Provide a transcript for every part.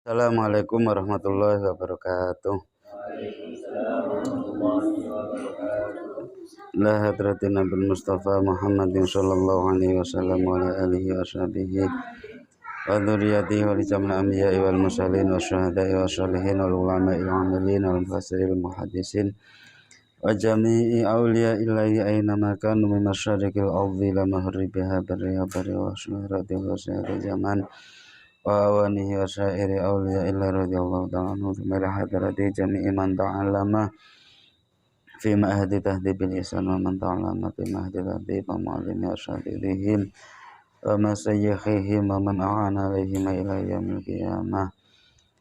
Assalamualaikum warahmatullahi wabarakatuh. La hadratin Nabi Mustafa Muhammadin sallallahu alaihi wasallam wa ala alihi wa sahbihi wa dzurriyyatihi wa li jamil anbiya'i wal mursalin wa syuhada'i wa sholihin wal ulama'il amilin wal mufassirin muhaddisin wa jami'i awliya'illahi aina ma kanu min masyariqil ardi la maghribiha barriha wa syuhrati wa syahri zaman wa awanihi wa syairi awliya'illahi radhiyallahu ta'ala anhu thumma hadrati jami'i man ta'allama fi ma'hadi tahdibil ihsan wa man ta'allama fi ma'hadi tahdib wa mu'allimi asyadilihim wa masayyihihim wa man a'ana alaihim ila yaumil qiyamah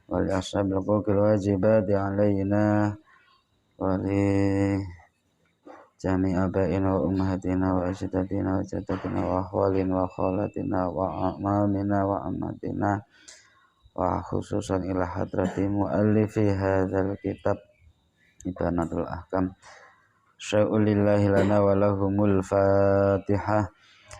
wa li ashabil huquqil wajibati alaina wa li jami' abaina wa ummahatina wa ajdadina wa jaddatina wa akhwalina wa khalatina wa amamina wa ammatina wa khususan ila hadrati muallifi hadzal kitab Ibanatul Ahkam sya'ulillahi lana wa lahumul fatihah.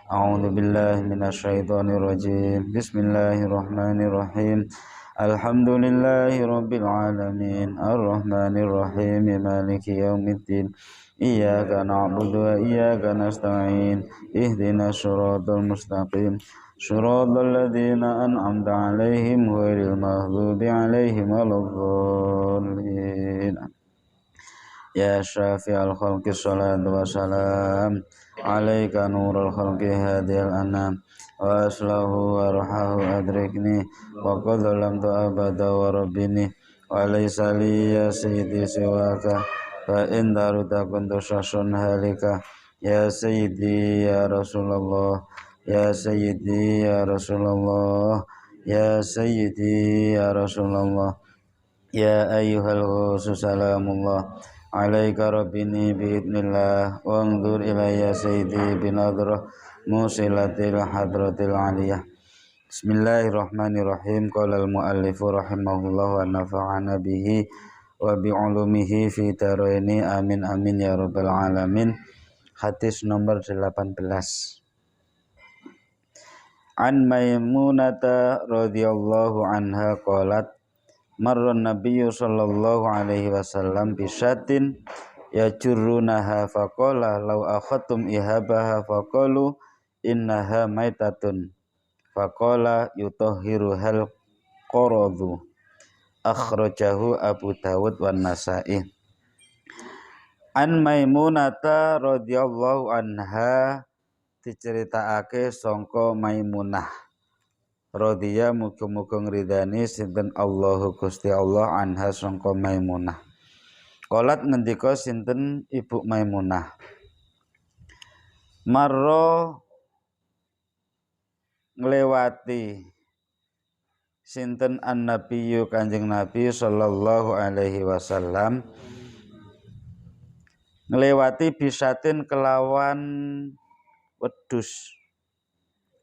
A'udzu billahi minasyaitonir rajim. Bismillahirrahmanirrahim. Alhamdulillahi rabbil alamin arrahmanir rahim maliki yaumiddin iyyaka na'budu wa iyyaka nasta'in ihdinas siratal mustaqim siratal ladzina an'amta 'alaihim ghairil maghdubi 'alaihim waladdallin. Ya syafi'al khalqi sholatu wassalam alaika nurul khalqi hadiyal anam wa aslahu warhahu adrikni wa qad lam tu'abada wa rabbini wa laysa li ya sayyidi siwaka fa in daruta kuntu syasun halika ya sayyidi ya Rasulullah ya sayyidi ya Rasulullah ya sayyidi ya Rasulullah ya ayyuhal khusus salamullah alaika rabbini biidnillah wa anzur ilayya sayyidi binadrah musilatil hadratil aliyah. Bismillahirrahmanirrahim. Qala al-muallifu rahimahullah wa nafa'ana bihi wa bi'ulumihi fi daraini amin amin ya rabbal alamin. Hadis nomor 18. An Maimunata radhiyallahu anha qalat marran nabiyyu sallallahu alaihi wasallam bisyatin yajurrunaha faqala law akhadtum ihabaha faqalu innaha maitatun faqala yutahhiru hal qaradu akhrajahu Abu Dawud wan Nasa'i. An Maimunata radhiyallahu anha diceritakake sangka Maimunah radhiya muga-muga ngridani sinten Allahu Gusti Allah anha sangka Maimunah. Qalat ngendika sinten Ibu Maimunah. Marra nglewati sinten an-nabiyyu Kanjeng Nabi sallallahu alaihi wasallam nglewati bisatin kelawan wedhus.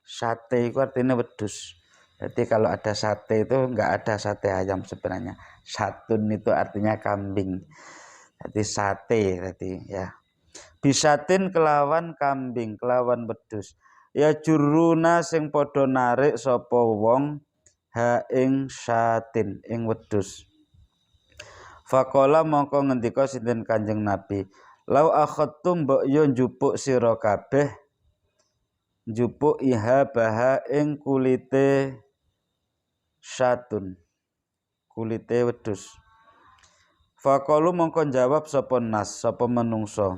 Sate itu artinya wedhus. Jadi kalau ada sate itu enggak ada sate ayam sebenarnya. Satun itu artinya kambing. Jadi sate tadi ya. Bisatin kelawan kambing, kelawan wedhus. Ya juruna sing padha narik sapa wong ha ing satin ing wedhus. Faqala mongko ngendika sinten Kanjeng Nabi, "Lau akhadtum mbok yo njupuk sira kabeh njupuk ihabaha ing kulite syatun kulite wedhus." Faqalu mongko jawab sapa nas sapa menungso,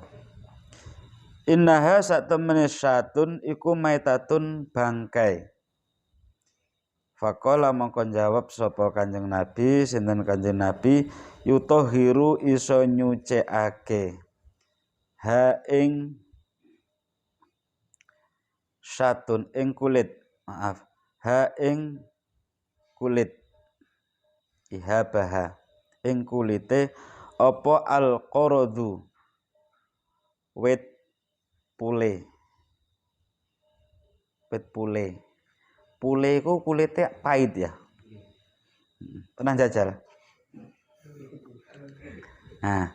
innaha sak temene syatun iku maitatun bangkai. Faqala mongko jawab sapa Kanjeng Nabi sinten Kanjeng Nabi, yutahhiru iso nyucikake ha ing syatun ing kulit, maaf, ha ing kulit ihabaha ing kulite apa al-qaradu wit pule. Wit pule. Pule iku kulite pahit ya. Pernah jajal? Nah,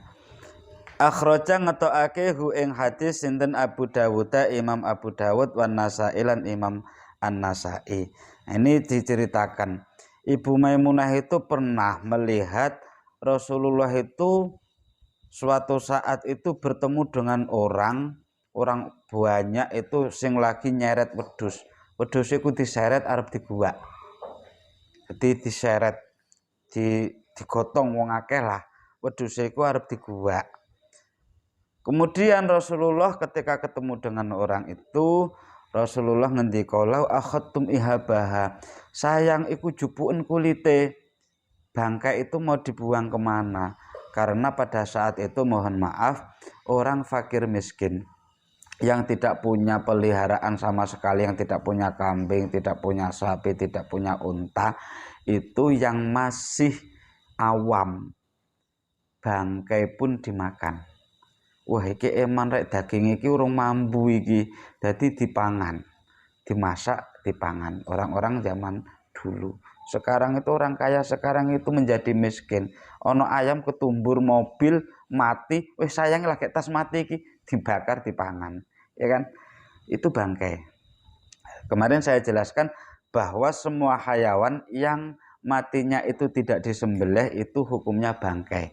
akhraja ngetokake hu ing hadis sinten Abu Dawud, Imam Abu Dawud wan Nasa'i lan Imam An-Nasa'i. Ini diceritakan Ibu Maimunah itu pernah melihat Rasulullah itu suatu saat itu bertemu dengan orang banyak itu sing lagi nyeret wedhus. Wedhus iku diseret arep diguwak. Jadi diseret digotong wong akeh lah. Wedhus iku arep diguwak. Kemudian Rasulullah ketika ketemu dengan orang itu, Rasulullah ngendika, "Lau akhadtum ihabaha." Sayang iku jupuken kulite. Bangkai itu mau dibuang kemana? Karena pada saat itu mohon maaf, orang fakir miskin yang tidak punya peliharaan sama sekali, yang tidak punya kambing, tidak punya sapi, tidak punya unta, itu yang masih awam, bangkai pun dimakan. Wah, iki eman rek daging iki urung mambu iki, dadi dipangan, dimasak, dipangan. Orang-orang zaman dulu. Sekarang itu orang kaya sekarang itu menjadi miskin. Ono ayam ketumbur mobil mati, sayang lagi tas mati iki dibakar dipangan. Ya kan? Itu bangkai. Kemarin saya jelaskan bahwa semua hayawan yang matinya itu tidak disembelih itu hukumnya bangkai.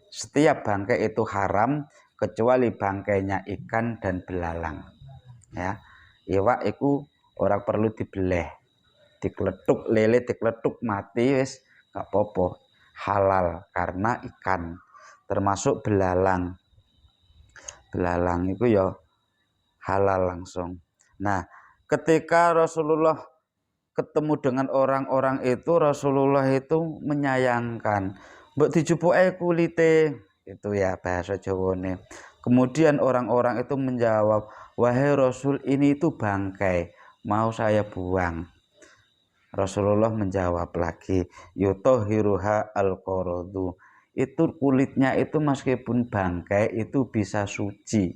Setiap bangkai itu haram kecuali bangkainya ikan dan belalang. Ya, iwak itu orang perlu dibeleh, dikletuk lele, dikletuk mati wis gak apa-apa, halal karena ikan. Termasuk belalang. Belalang itu ya halal langsung. Nah, ketika Rasulullah ketemu dengan orang-orang itu, Rasulullah itu menyayangkan, mbok dijupuke kulite, itu ya bahasa Jawane. Kemudian orang-orang itu menjawab, "Wahai Rasul, ini itu bangkai, mau saya buang." Rasulullah menjawab lagi, "Yutahhiruha al-qaradu." Itu kulitnya itu meskipun bangkai itu bisa suci.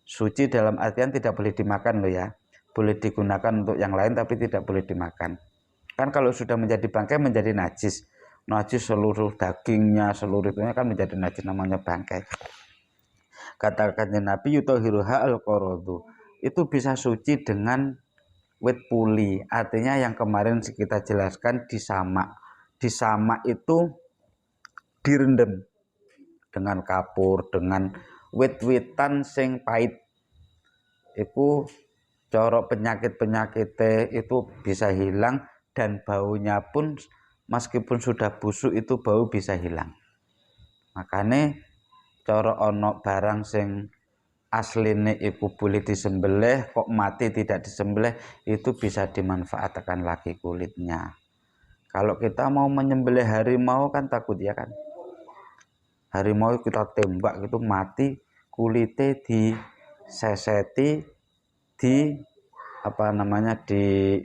Suci dalam artian tidak boleh dimakan loh ya. Boleh digunakan untuk yang lain tapi tidak boleh dimakan. Kan kalau sudah menjadi bangkai menjadi najis. Najis seluruh dagingnya, seluruh itunya kan menjadi najis, namanya bangkai. Katakan Nabi yutahhiruha al-qaradu. Itu bisa suci dengan wit puli. Artinya yang kemarin kita jelaskan disamak. Disamak itu direndam dengan kapur, dengan wit-witan sing pahit. Itu corok penyakit-penyakit itu bisa hilang dan baunya pun meskipun sudah busuk itu bau bisa hilang. Makanya cara ono barang sing asline iku boleh disembelih kok mati tidak disembelih itu bisa dimanfaatkan lagi kulitnya. Kalau kita mau menyembelih harimau kan takut ya kan. Harimau kita tembak gitu mati, kulitnya diseseti,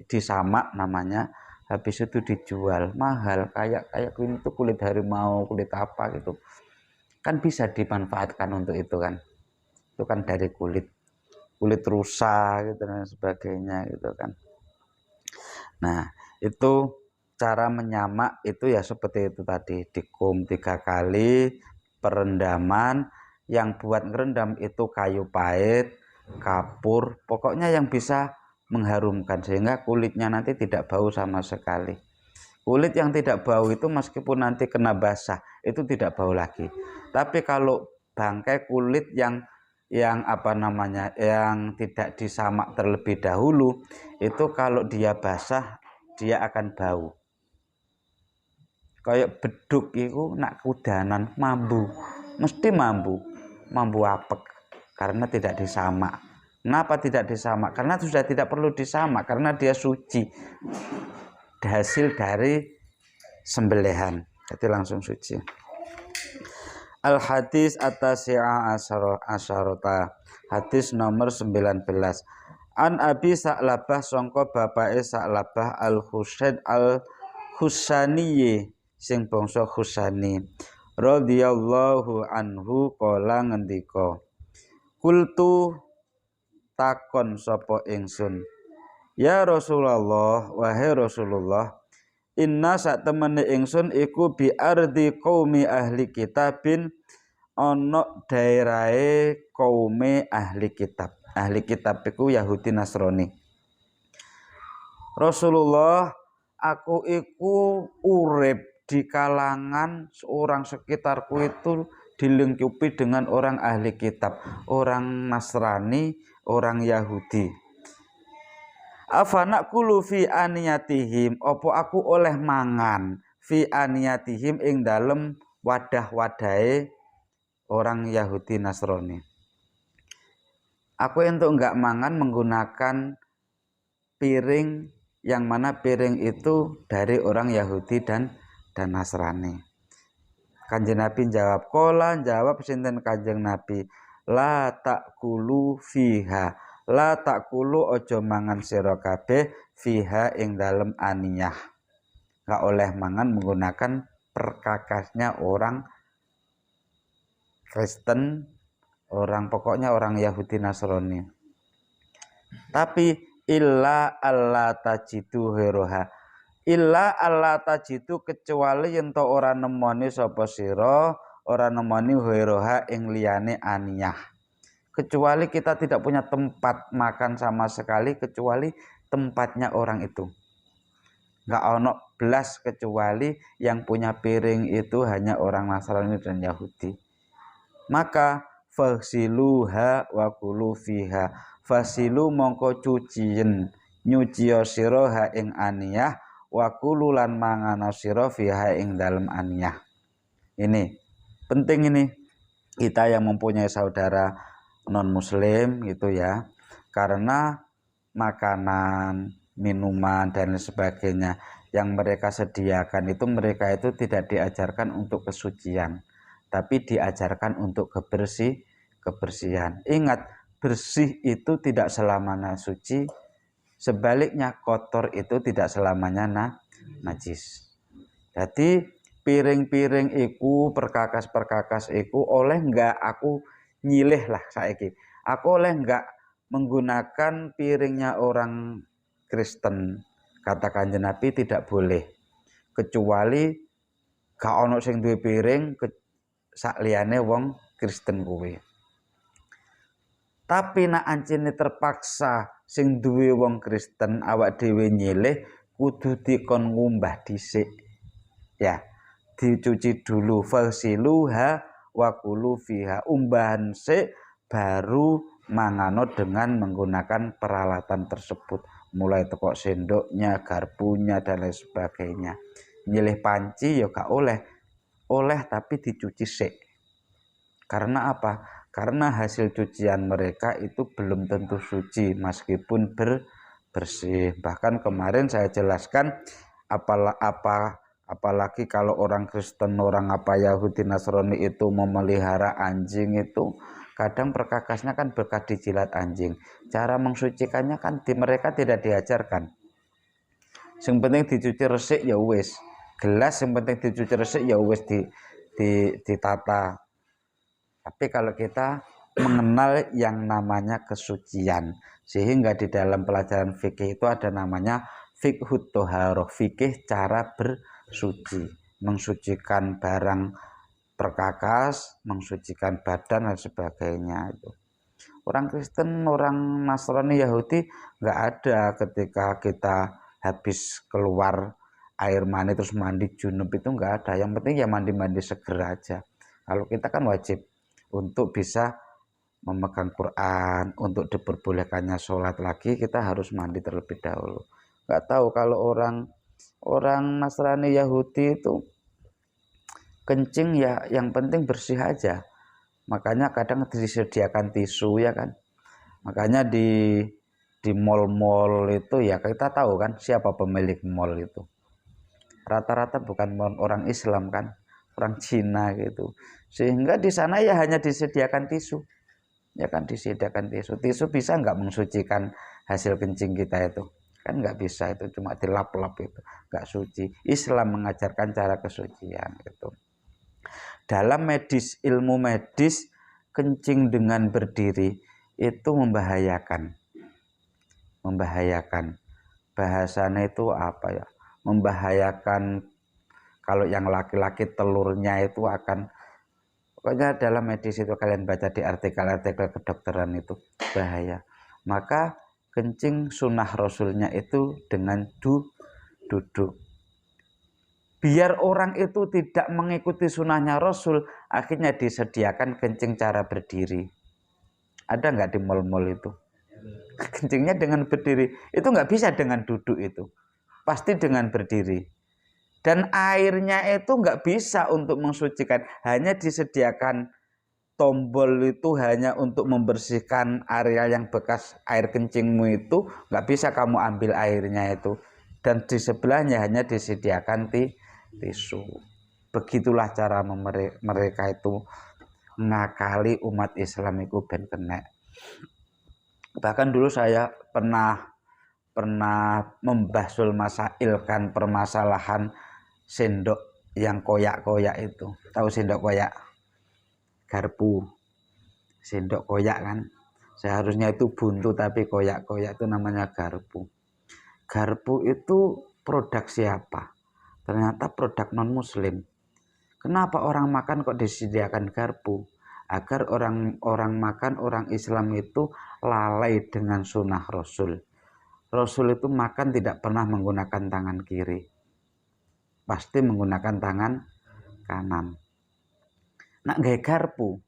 disamak namanya, habis itu dijual mahal kayak itu kulit harimau, kulit apa gitu kan bisa dimanfaatkan untuk itu kan. Itu kan dari kulit rusa gitu dan sebagainya gitu kan. Nah, itu cara menyamak itu ya seperti itu tadi, dikum 3 kali, perendaman. Yang buat ngerendam itu kayu pahit, kapur, pokoknya yang bisa mengharumkan sehingga kulitnya nanti tidak bau sama sekali. Kulit yang tidak bau itu meskipun nanti kena basah itu tidak bau lagi. Tapi kalau bangkai kulit yang tidak disamak terlebih dahulu itu kalau dia basah dia akan bau. Kayak beduk itu nak kudanan mambu, mesti mambu apek karena tidak disamak. Kenapa tidak disamak? Karena sudah tidak perlu disamak karena dia suci. Hasil dari sembelihan, jadi langsung suci. Al hadis at-tasi'a asyarata. Hadis nomor 19. An Abi Sa'labah sangka bapake Sa'labah al-Husaini sing bangsa Husani radhiyallahu anhu kala ngendika, kultu takon sapa ingsun, ya Rasulullah, wahai Rasulullah, inna sak temene ingsun iku bi ardi qaumi ahli kitabin, ana daerahe kaume ahli kitab. Ahli kitab iku Yahudi Nasrani. Rasulullah aku iku urip di kalangan orang sekitarku itu dilengkapi dengan orang ahli kitab, orang Nasrani, orang Yahudi. Afana kulu fi aniyatihim, opo aku oleh mangan fi aniyatihim ing dalem wadah-wadahe orang Yahudi Nasrani. Aku entuk enggak mangan menggunakan piring yang mana piring itu dari orang Yahudi dan Nasrani. Kanjeng Nabi jawab, kola jawab sinten Kanjeng Nabi, la takulu fiha, la takulu ojo mangan sira kabeh fiha ing dalem aniyah. Gak oleh mangan menggunakan perkakasnya orang Kristen, pokoknya orang Yahudi Nasrani. Tapi illa alla tajidu heroha, illa alla tajidu kecuali ento ora nemoni sapa sira, ora nemoni heroha ing liyane aniyah. Kecuali kita tidak punya tempat makan sama sekali kecuali tempatnya orang itu. Enggak ono belas kecuali yang punya piring itu hanya orang Nasrani dan Yahudi. Maka fasiluha wa kulu fiha, fasilu mongko cuciyen nyuciya sira ha ing aniyah, wa kulu lan mangana sira fiha ing dalem aniyah. Ini penting, ini kita yang mempunyai saudara non muslim gitu ya, karena makanan, minuman dan sebagainya yang mereka sediakan itu mereka itu tidak diajarkan untuk kesucian, tapi diajarkan untuk kebersihan. Ingat, bersih itu tidak selamanya suci, sebaliknya kotor itu tidak selamanya najis. Jadi piring-piring iku, perkakas-perkakas iku oleh enggak aku nyilih lah saiki. Aku oleh enggak menggunakan piringnya orang Kristen. Kata Kanjeng Nabi tidak boleh. Kecuali gak ono sing duwe piring sak liyane wong Kristen kuwi. Tapi nek ancene terpaksa sing duwe wong Kristen awak dhewe nyilih, kudu dikon ngumbah dhisik. Ya, dicuci dulu, fasiluha wa kulu fiha, umbahan sik baru mangano dengan menggunakan peralatan tersebut, mulai teko sendoknya, garpunya dan lain sebagainya. Nyilih panci ya gak oleh tapi dicuci sik. Karena apa? Karena hasil cucian mereka itu belum tentu suci meskipun bersih. Bahkan kemarin saya jelaskan apalagi kalau orang Kristen, orang Yahudi Nasrani itu memelihara anjing, itu kadang perkakasnya kan bekas dijilat anjing. Cara mensucikannya kan mereka tidak diajarkan. Yang penting dicuci resik ya wis. Gelas yang penting dicuci resik ya wis ditata. Tapi kalau kita mengenal yang namanya kesucian, sehingga di dalam pelajaran fikih itu ada namanya fiqhut thaharah, fikih cara bersuci, mensucikan barang perkakas, mensucikan badan dan sebagainya itu. Orang Kristen, orang Nasrani, Yahudi nggak ada ketika kita habis keluar air mani terus mandi junub, itu nggak ada. Yang penting ya mandi-mandi segera aja. Kalau kita kan wajib untuk bisa memegang Quran, untuk diperbolehkannya sholat lagi kita harus mandi terlebih dahulu. Nggak tahu kalau orang Nasrani, Yahudi itu kencing ya yang penting bersih aja. Makanya kadang disediakan tisu ya kan. Makanya di mall-mall itu ya kita tahu kan siapa pemilik mall itu. Rata-rata bukan orang Islam kan, orang Cina gitu. Sehingga di sana ya hanya disediakan tisu. Ya kan, disediakan tisu. Tisu bisa nggak mensucikan hasil kencing kita itu? Kan nggak bisa, itu cuma dilap-lap itu. Nggak suci. Islam mengajarkan cara kesucian gitu. Dalam ilmu medis, kencing dengan berdiri itu membahayakan. Bahasanya itu apa ya? Membahayakan. Kalau yang laki-laki telurnya itu akan, pokoknya dalam medis itu kalian baca di artikel-artikel kedokteran itu bahaya. Maka kencing sunnah rasulnya itu dengan duduk. Biar orang itu tidak mengikuti sunnahnya Rasul, akhirnya disediakan kencing cara berdiri. Ada nggak di mal-mal itu? Kencingnya dengan berdiri. Itu nggak bisa dengan duduk itu. Pasti dengan berdiri. Dan airnya itu nggak bisa untuk mensucikan. Hanya disediakan tombol itu hanya untuk membersihkan area yang bekas air kencingmu itu. Nggak bisa kamu ambil airnya itu. Dan di sebelahnya hanya disediakan tisu. Begitulah cara mereka itu ngakali umat Islam itu ben kena. Bahkan dulu saya pernah membahsul masailkan permasalahan sendok yang koyak-koyak itu. Tahu sendok koyak? Garpu. Sendok koyak kan? Seharusnya itu buntu tapi koyak-koyak, itu namanya garpu. Garpu itu produk siapa? Ternyata produk non-muslim. Kenapa orang makan kok disediakan garpu? Agar orang makan, orang Islam itu lalai dengan sunnah Rasul. Rasul itu makan tidak pernah menggunakan tangan kiri. Pasti menggunakan tangan kanan. Nak gawe garpu,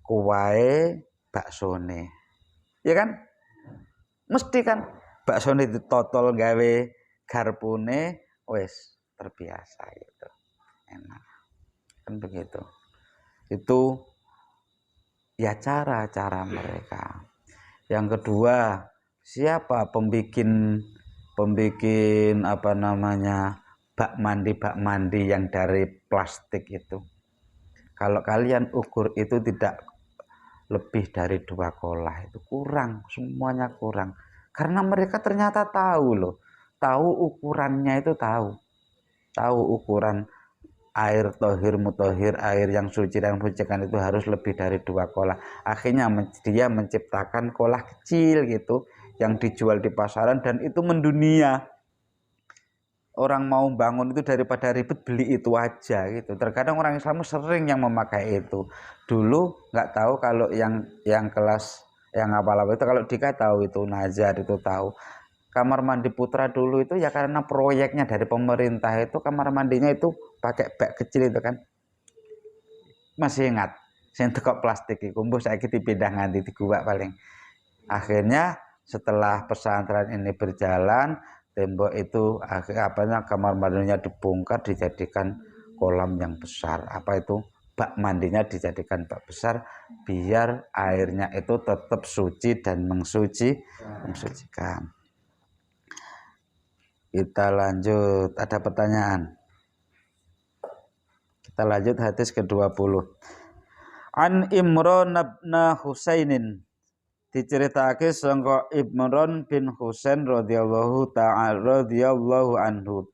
kuwae baksone. Ya kan? Mesti kan baksone ditotol gawe garpune wis terbiasa gitu. Enak. Kan begitu. Itu ya cara-cara mereka. Yang kedua, siapa pembikin apa namanya bak mandi yang dari plastik itu? Kalau kalian ukur itu tidak lebih dari 2 kolah, itu kurang, semuanya kurang. Karena mereka ternyata tahu loh, tahu ukurannya itu tahu ukuran air tohir mutohir, air yang suci dan mensucikan itu harus lebih dari 2 kolah. Akhirnya dia menciptakan kolah kecil gitu yang dijual di pasaran dan itu mendunia. Orang mau bangun itu daripada ribet beli itu aja gitu. Terkadang orang Islam sering yang memakai itu. Dulu nggak tahu kalau yang kelas yang apa-apa itu, kalau Dika tahu itu, Nazar itu tahu. Kamar mandi putra dulu itu ya karena proyeknya dari pemerintah itu kamar mandinya itu pakai bak kecil itu kan. Masih ingat? Sing teko plastik iku mbuh saiki dipindah nganti di gua paling. Akhirnya setelah pesantren ini berjalan, tembok itu kamar mandinya dibongkar dijadikan kolam yang besar. Apa itu? Bak mandinya dijadikan bak besar biar airnya itu tetap suci dan mensucikan. Kita lanjut, ada pertanyaan. Kita lanjut hadis ke-20. An Imran bin Husainin, diceritake sangka Imran bin Husain radhiyallahu anhu.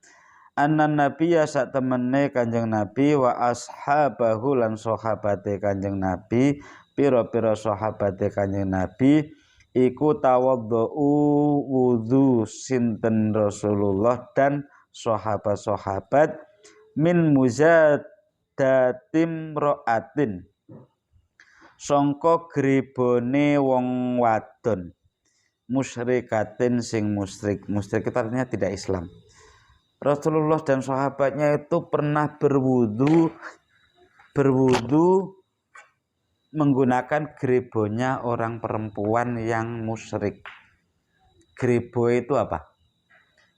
Anna nabiyya sak temene Kanjeng Nabi wa ashabahu lan sahabate Kanjeng Nabi, pira-pira sahabate Kanjeng Nabi iku tawaddu wudu sinten Rasulullah dan sahabat-sahabat min muzadatim ra'atin sangka gribone wong wadon musyrikatin sing musyrik itu artinya tidak Islam. Rasulullah dan sahabatnya itu pernah berwudu menggunakan grebonya orang perempuan yang musyrik. Grebo itu apa?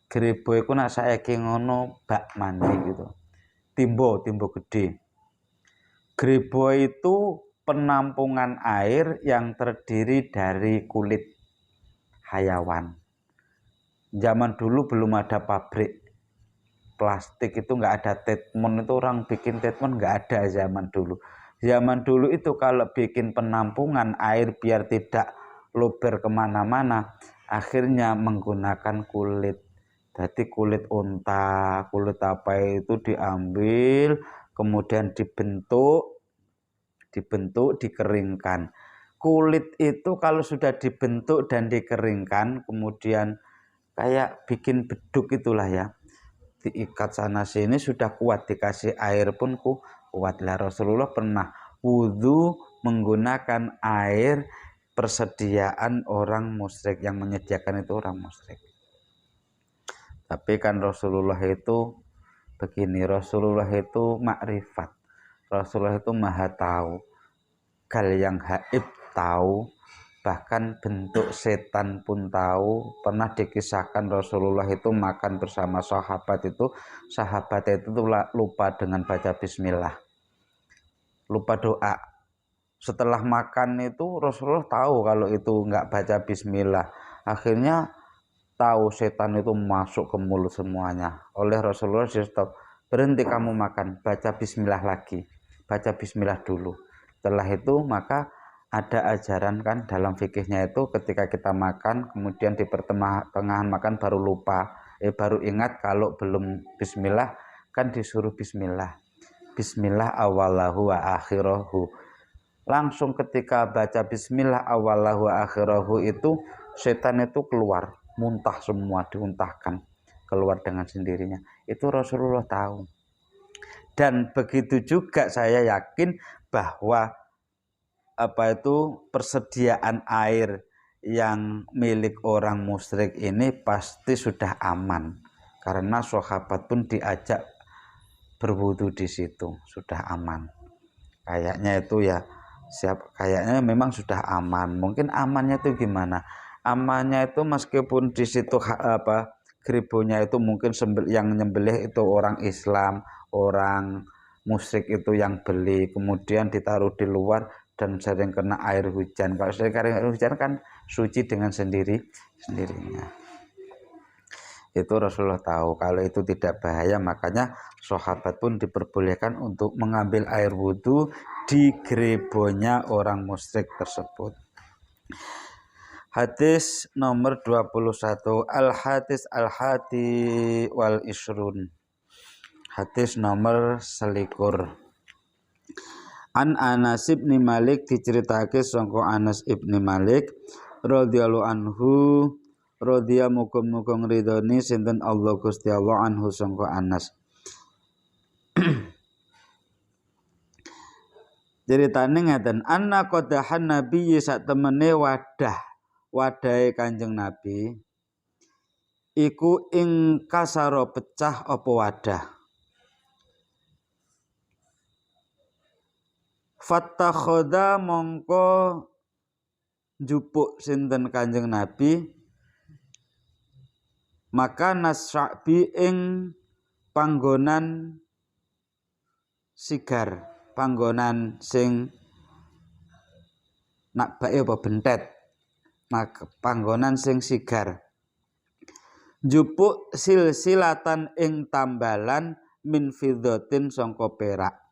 Grebo itu nak saiki ngono bak mandi gitu. Timbo gede. Grebo itu penampungan air yang terdiri dari kulit hayawan. Zaman dulu belum ada pabrik plastik, itu nggak ada treatment, itu orang bikin treatment nggak ada zaman dulu. Zaman dulu itu kalau bikin penampungan air biar tidak luber kemana-mana, akhirnya menggunakan kulit. Jadi kulit unta, kulit apa itu diambil, kemudian dibentuk, dikeringkan. Kulit itu kalau sudah dibentuk dan dikeringkan, kemudian kayak bikin beduk itulah ya, diikat sana sini sudah kuat, dikasih air pun kuat. Lah Rasulullah pernah wudu menggunakan air persediaan orang musyrik, yang menyediakan itu orang musyrik. Tapi kan Rasulullah itu begini, Rasulullah itu makrifat, Rasulullah itu maha tahu, gal yang haib tahu, bahkan bentuk setan pun tahu. Pernah dikisahkan Rasulullah itu makan bersama sahabat itu lupa dengan baca bismillah, lupa doa. Setelah makan itu Rasulullah tahu kalau itu nggak baca bismillah, akhirnya tahu setan itu masuk ke mulut semuanya. Oleh Rasulullah di stop, berhenti kamu makan, baca bismillah lagi, baca bismillah dulu. Setelah itu maka ada ajaran kan dalam fikihnya itu, ketika kita makan kemudian di pertengahan makan baru lupa, baru ingat kalau belum bismillah, kan disuruh bismillah, bismillah awalahu wa akhirahu. Langsung ketika baca bismillah awalahu wa akhirahu itu setan itu keluar, muntah semua, diuntahkan keluar dengan sendirinya. Itu Rasulullah tahu. Dan begitu juga saya yakin bahwa persediaan air yang milik orang musyrik ini pasti sudah aman, karena sahabat pun diajak berwudu di situ, sudah aman. Kayaknya itu ya kayaknya memang sudah aman. Mungkin amannya itu gimana? Amannya itu meskipun di situ geribonya itu mungkin yang nyembelih itu orang Islam, orang musyrik itu yang beli, kemudian ditaruh di luar dan sering kena air hujan. Kalau sering kena air hujan kan suci dengan sendirinya. Itu Rasulullah tahu kalau itu tidak bahaya, makanya sahabat pun diperbolehkan untuk mengambil air wudhu di geribonya orang musyrik tersebut. Hadis nomor 21, al-hadis al-hadi wal isrun. Hadis nomor 21. An Anas ibn Malik, diceritake sangka Anas ibn Malik radhiyallahu anhu, radhiya muga-muga ngridoni sinten Allah Gusti Allah anhu sangka Anas. Ceritane ngeten, anna qadahan nabi sak temene wadahe Kanjeng Nabi iku ing kasara pecah apa wadah. Fattakhadha mongko njupuk sinten Kanjeng Nabi maka nasrabi ing panggonan sigar, panggonan sing nak bae apa bentet, maka panggonan sing sigar. Njupuk silsilatan ing tambalan min fiddatin sangka perak.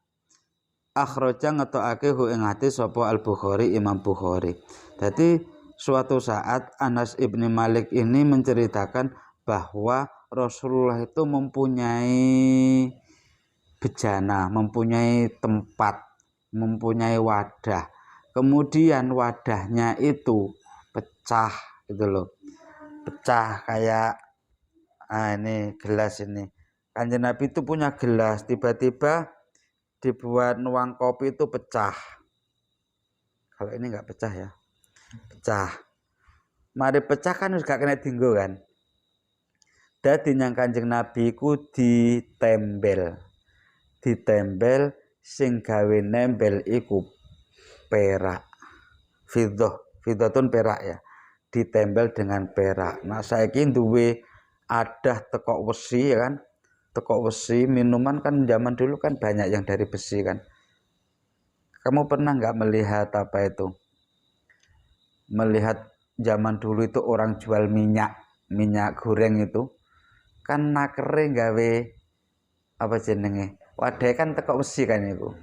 Akhraja ngetokake hu ing hadis sapa Al-Bukhari, Imam Bukhari. Jadi suatu saat Anas ibni Malik ini menceritakan bahwa Rasulullah itu mempunyai bejana, mempunyai tempat, mempunyai wadah. Kemudian wadahnya itu pecah gitu loh. Pecah kayak ini gelas ini. Kanjeng Nabi itu punya gelas, tiba-tiba dibuat nuang kopi itu pecah. Kalau ini enggak pecah ya. Pecah. Mari pecah kan harus gak kena dinggo kan. Dadi nyang Kanjeng Nabi ku ditembel. Ditembel sing gawe nembel iku perak. Fiddatun perak ya. Ditembel dengan perak. Nah saiki duwe adah tekok wesi ya kan. Tekok besi, minuman kan zaman dulu kan banyak yang dari besi kan. Kamu pernah nggak melihat apa itu? Melihat zaman dulu itu orang jual minyak goreng itu kan nakere gawe apa jenenge? Wadah kan tekok besi kan itu.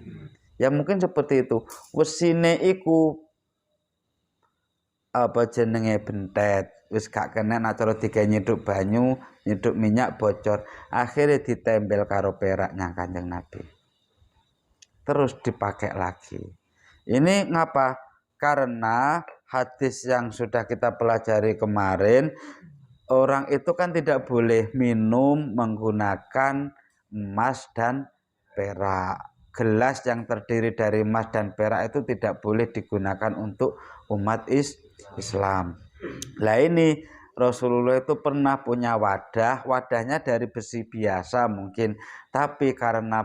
Ya mungkin seperti itu. Wesine iku apa jenenge bentet. Wis gak kena acara digawe nyeduk banyu, nyeduk minyak bocor, akhirnya ditembel karo peraknya Kanjeng Nabi. Terus dipakai lagi. Ini ngapa? Karena hadis yang sudah kita pelajari kemarin, orang itu kan tidak boleh minum menggunakan emas dan perak. Gelas yang terdiri dari emas dan perak itu tidak boleh digunakan untuk umat Islam. Lah ini Rasulullah itu pernah punya wadah, wadahnya dari besi biasa mungkin, tapi karena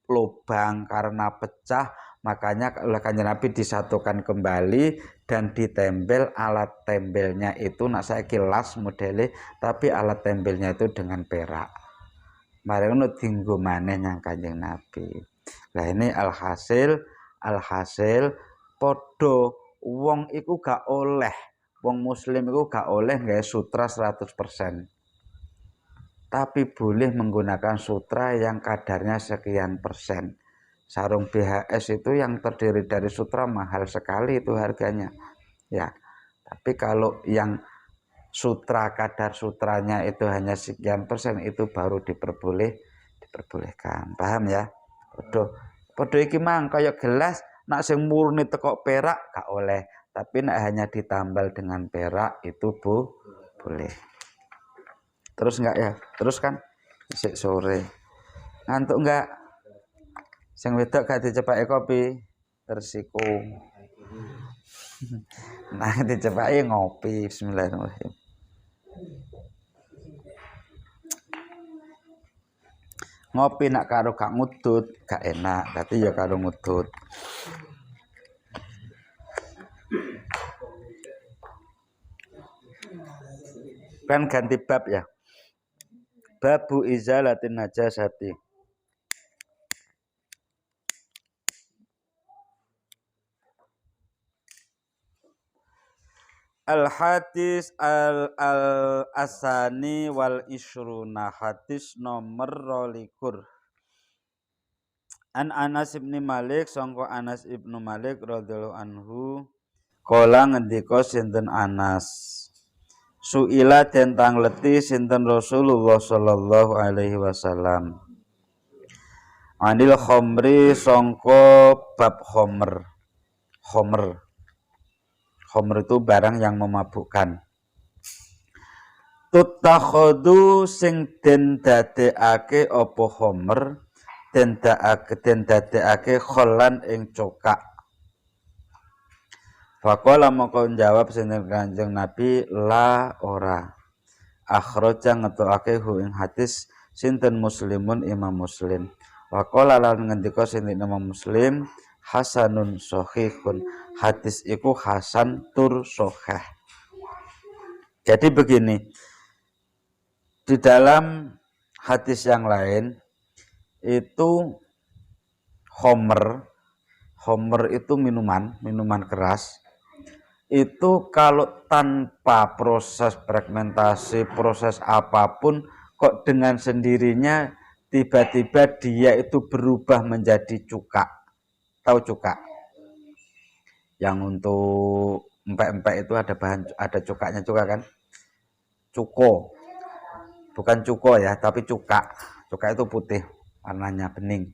lubang, karena pecah, makanya oleh Kanjeng Nabi disatukan kembali dan ditempel. Alat tempelnya itu nak saya kilas modelnya, tapi alat tempelnya itu dengan perak. Mari ngono dinggo maneh nang Kanjeng Nabi. Lah ini alhasil podo wong iku gak oleh, wong muslim iku gak oleh gawe sutra 100%. Tapi boleh menggunakan sutra yang kadarnya sekian persen. Sarung BHS itu yang terdiri dari sutra mahal sekali itu harganya. Ya. Tapi kalau yang sutra kadar sutranya itu hanya sekian persen itu baru diperbolehkan. Paham ya? Podo iki mang kaya gelas nak sing murni teko perak gak oleh, tapi nak hanya ditambal dengan perak itu boleh. Terus enggak ya? Terus kan isik sore. Ngantuk enggak? Sing wedok gak dicepake kopi, resiko. Nah, dicepake ngopi. Bismillahirrahmanirrahim. Ngopi nak karo gak ngudut gak enak, tapi ya karo ngudut. Kan ganti bab ya. Babu izalatin najasati. Al-hadis al-asani wal isruna, hadis nomor 22. An Anas ibn Malik, sangka Anas ibnu Malik radhiyallahu anhu, kala ngendika sinten Anas, suila tentang leti sinten Rasulullah sallallahu alaihi wasallam, anil khomri, sangka bab khomer. Khomer itu barang yang memabukkan. Tutakhodu sing den dadekake apa khomer, den dadekake kholan ing cokak. Faqala moko jawab sinten Kanjeng Nabi, la ora. Akhraja ngetokake hu ing hadis sinten Muslimun Imam Muslim. Faqala lan ngendika sinten Imam Muslim, hasanun shahihun, hadis iku hasan tur sahih. Jadi begini, di dalam hadis yang lain itu khomer itu minuman keras. Itu kalau tanpa proses fragmentasi, proses apapun, kok dengan sendirinya tiba-tiba dia itu berubah menjadi cuka. Tahu cuka? Yang untuk empek-empek itu ada cukanya juga kan? Cuko. Bukan cuko ya, tapi cuka. Cuka itu putih, warnanya bening.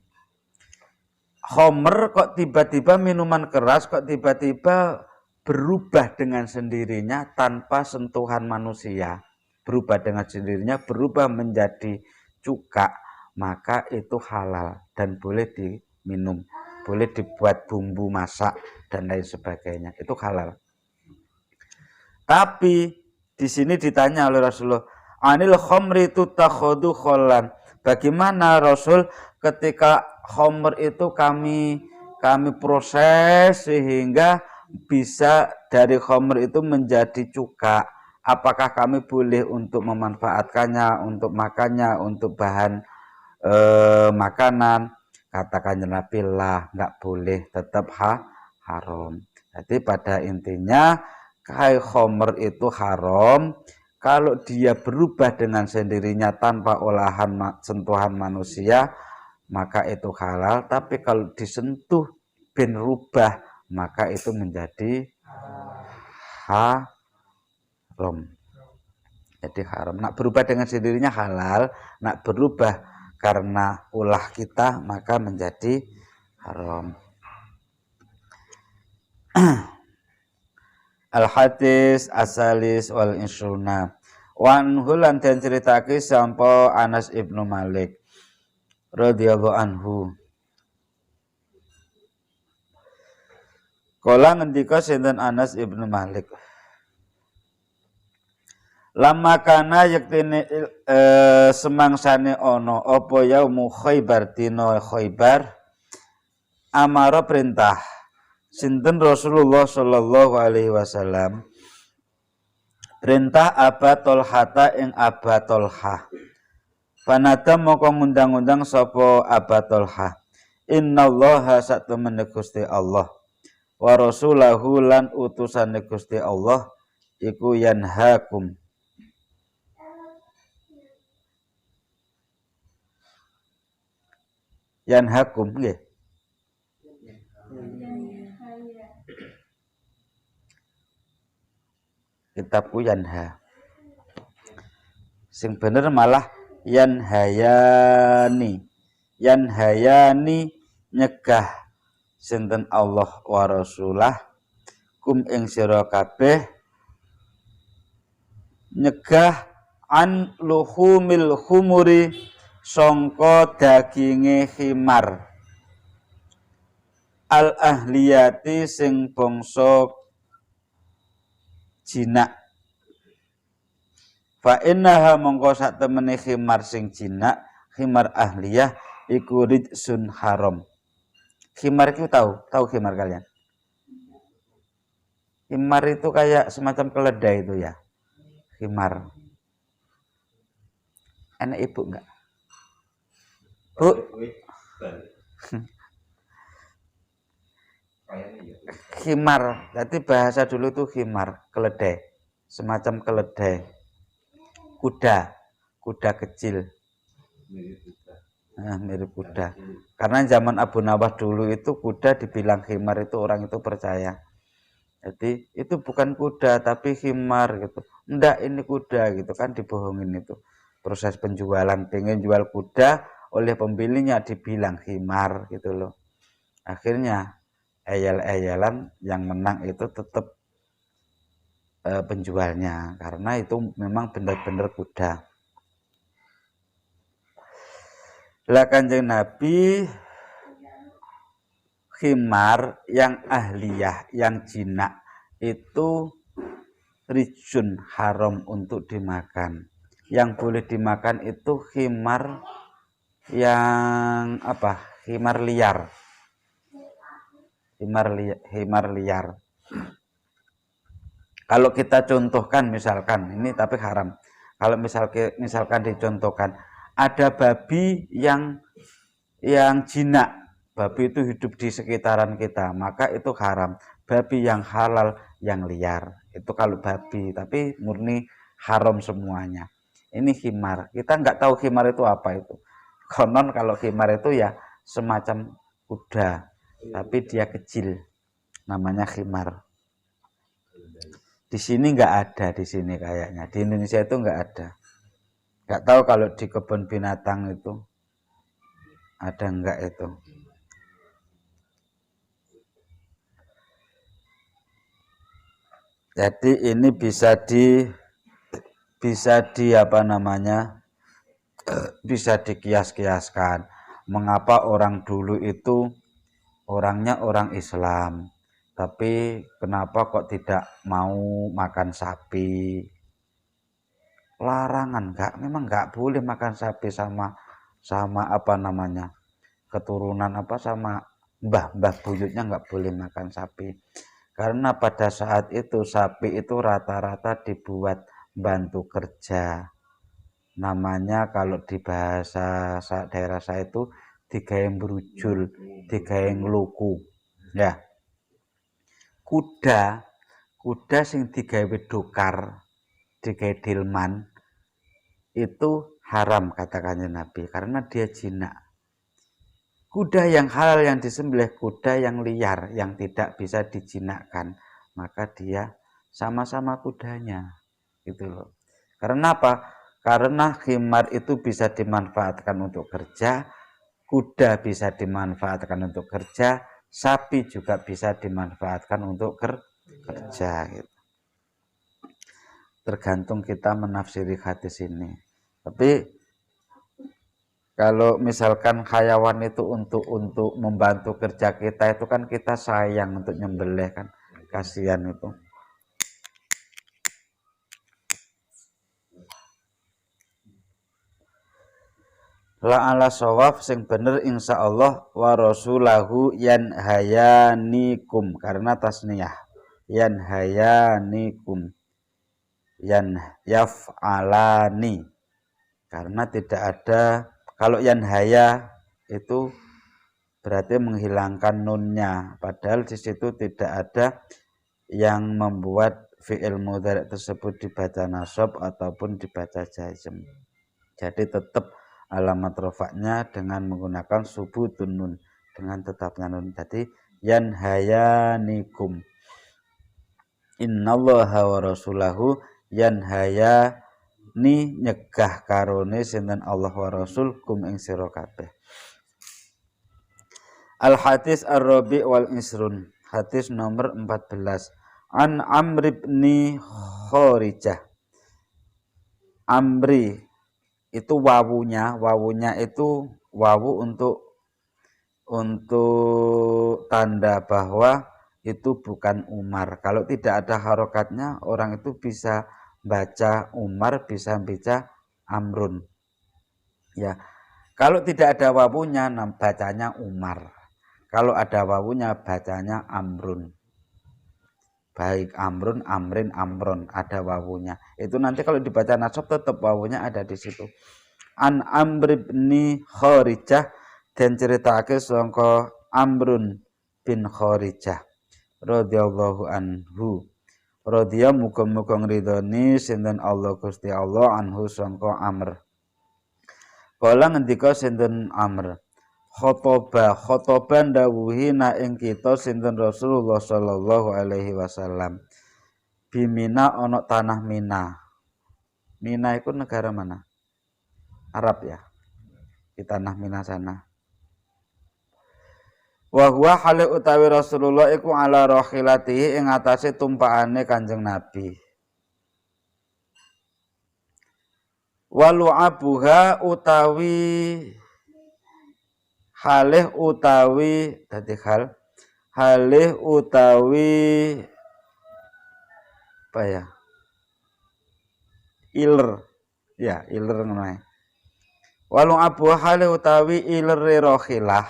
Khomer kok tiba-tiba minuman keras kok tiba-tiba berubah dengan sendirinya tanpa sentuhan manusia. Berubah dengan sendirinya, berubah menjadi cuka, maka itu halal dan boleh diminum. Boleh dibuat bumbu masak dan lain sebagainya. Itu halal. Tapi di sini ditanya oleh Rasulullah, anil khomri tutakhodu kholan. Bagaimana Rasul ketika khomer itu kami proses sehingga bisa dari khomer itu menjadi cuka. Apakah kami boleh untuk memanfaatkannya, untuk makannya, untuk bahan makanan? Katakan Nabi lah, nggak boleh, tetap haram. Jadi pada intinya khomer itu haram kalau dia berubah dengan sendirinya tanpa olahan sentuhan manusia, maka itu halal. Tapi kalau disentuh ben rubah, maka itu menjadi haram. Jadi haram. Nak berubah dengan sendirinya halal, nak berubah karena ulah kita maka menjadi haram. Al-hadis asalis wal isruna. Wan hulan dan ceritake sampo Anas ibnu Malik radhiyallahu anhu. Kala ngendika sinten Anas ibnu Malik, Lama kana yektine semangsane ana apa yaumu Khaibar dina Khaibar amara perintah sinten Rasulullah sallallahu alaihi wasallam perintah Aba Tolhata ing Aba Tolha. Panada moko ngundang-undang sapa Aba Tolha. Innallaha satemene Gusti Allah wa rasulahu lan utusane Gusti Allah iku yanhakum nggih. Kitabku yanha. Sing bener malah yanhayani nyegah sinten Allah wa rasulah kum ing sira kabeh nyegah an luhumil khumuri sangka daginge khimar al ahliyati sing bangsa jinak. Fa innaha mongko sak temene khimar sing jinak, khimar ahliyah iku ridsun haram. Khimar itu tahu khimar kalian? Khimar itu kayak semacam keledai itu ya. Khimar. Enak ibu enggak? Bu. Khimar. Jadi bahasa dulu itu khimar, keledai. Semacam keledai. Kuda kecil. Mirip kuda. Karena zaman Abu Nawas dulu itu kuda dibilang khimar itu orang itu percaya. Jadi itu bukan kuda tapi khimar gitu. Enggak ini kuda gitu kan dibohongin itu. Proses penjualan pengen jual kuda oleh pembelinya dibilang khimar gitu loh. Akhirnya eyal-eyalan yang menang itu tetap penjualnya karena itu memang benar-benar kuda. Lah Kanjeng Nabi khimar yang ahliyah, yang jinak itu rijun haram untuk dimakan. Yang boleh dimakan itu khimar yang apa? Khimar liar. Khimar liar. Kalau kita contohkan misalkan ini tapi haram. Kalau misalkan dicontohkan ada babi yang jinak, babi itu hidup di sekitaran kita, maka itu haram. Babi yang halal, yang liar, itu kalau babi, tapi murni haram semuanya. Ini khimar, kita nggak tahu khimar itu apa itu. Konon kalau khimar itu ya semacam kuda, tapi dia kecil, namanya khimar. Di sini nggak ada, di sini kayaknya, di Indonesia itu nggak ada. Nggak tahu kalau di kebun binatang itu ada enggak itu. Jadi ini bisa apa namanya? Bisa dikias-kiaskan. Mengapa orang dulu itu orangnya orang Islam, tapi kenapa kok tidak mau makan sapi? Larangan memang nggak boleh makan sapi sama apa namanya keturunan apa sama mbah buyutnya nggak boleh makan sapi karena pada saat itu sapi itu rata-rata dibuat bantu kerja, namanya kalau di bahasa daerah saya itu digawe brujul, digawe ngluku ya. Kuda sing digawe dokar, digawe dilman itu haram katakannya Nabi karena dia jinak. Kuda yang halal yang disembelih kuda yang liar yang tidak bisa dijinakkan, maka dia sama-sama kudanya gitu loh. Karena apa? Karena khimar itu bisa dimanfaatkan untuk kerja, kuda bisa dimanfaatkan untuk kerja, sapi juga bisa dimanfaatkan untuk kerja gitu. Tergantung kita menafsiri hadis ini. Tapi kalau misalkan hayawan itu untuk membantu kerja kita itu kan kita sayang untuk nyembelih kan, kasihan itu. La ala shawab sing bener insyaallah wa rasulahu yanhayanikum karena tasniyah yanhayanikum yan yaf'alani karena tidak ada kalau yanhaya itu berarti menghilangkan nunnya padahal di situ tidak ada yang membuat fi'il mudhari' tersebut dibaca nasab ataupun dibaca jazm. Jadi tetap alamat rofaknya dengan menggunakan subutun nun dengan tetapnya nun. Jadi yanhayanikum innallaha wa rasulahu yanhayani nyegah karone sinten Allah wa rasul kum ing sira kabeh. Al hadis ar-rabi wal isrun hadis nomor 14 an Amr ibn Kharijah. Amri itu wawunya itu wawu untuk tanda bahwa itu bukan Umar. Kalau tidak ada harokatnya orang itu bisa baca Umar, bisa baca Amrun. Ya. Kalau tidak ada wawunya bacanya Umar. Kalau ada wawunya bacanya Amrun. Baik Amrun, Amrin, Amron ada wawunya. Itu nanti kalau dibaca nasab tetap wawunya ada di situ. An Amr bin Kharijah dan ceritake sangka Amrun bin Kharijah radhiyallahu anhu. Radhiya muga-muga ngridoni sinten Allah Gusti Allah anhu sangka Amr. Kala ngendika sinten Amr khotoban dawuhi na ing kita sinten Rasulullah sallallahu alaihi wasallam bimina ana tanah Mina. Mina itu negara mana? Arab ya. Di tanah Mina sana. Wa huwa hale utawi Rasulullah iku ala rakhilatihi ing atase tumpakane Kanjeng Nabi. Walu abuha utawi halih utawi dadi halih utawi apa ya iler ya iler ngono. Walu abu halih utawi iler rakhilah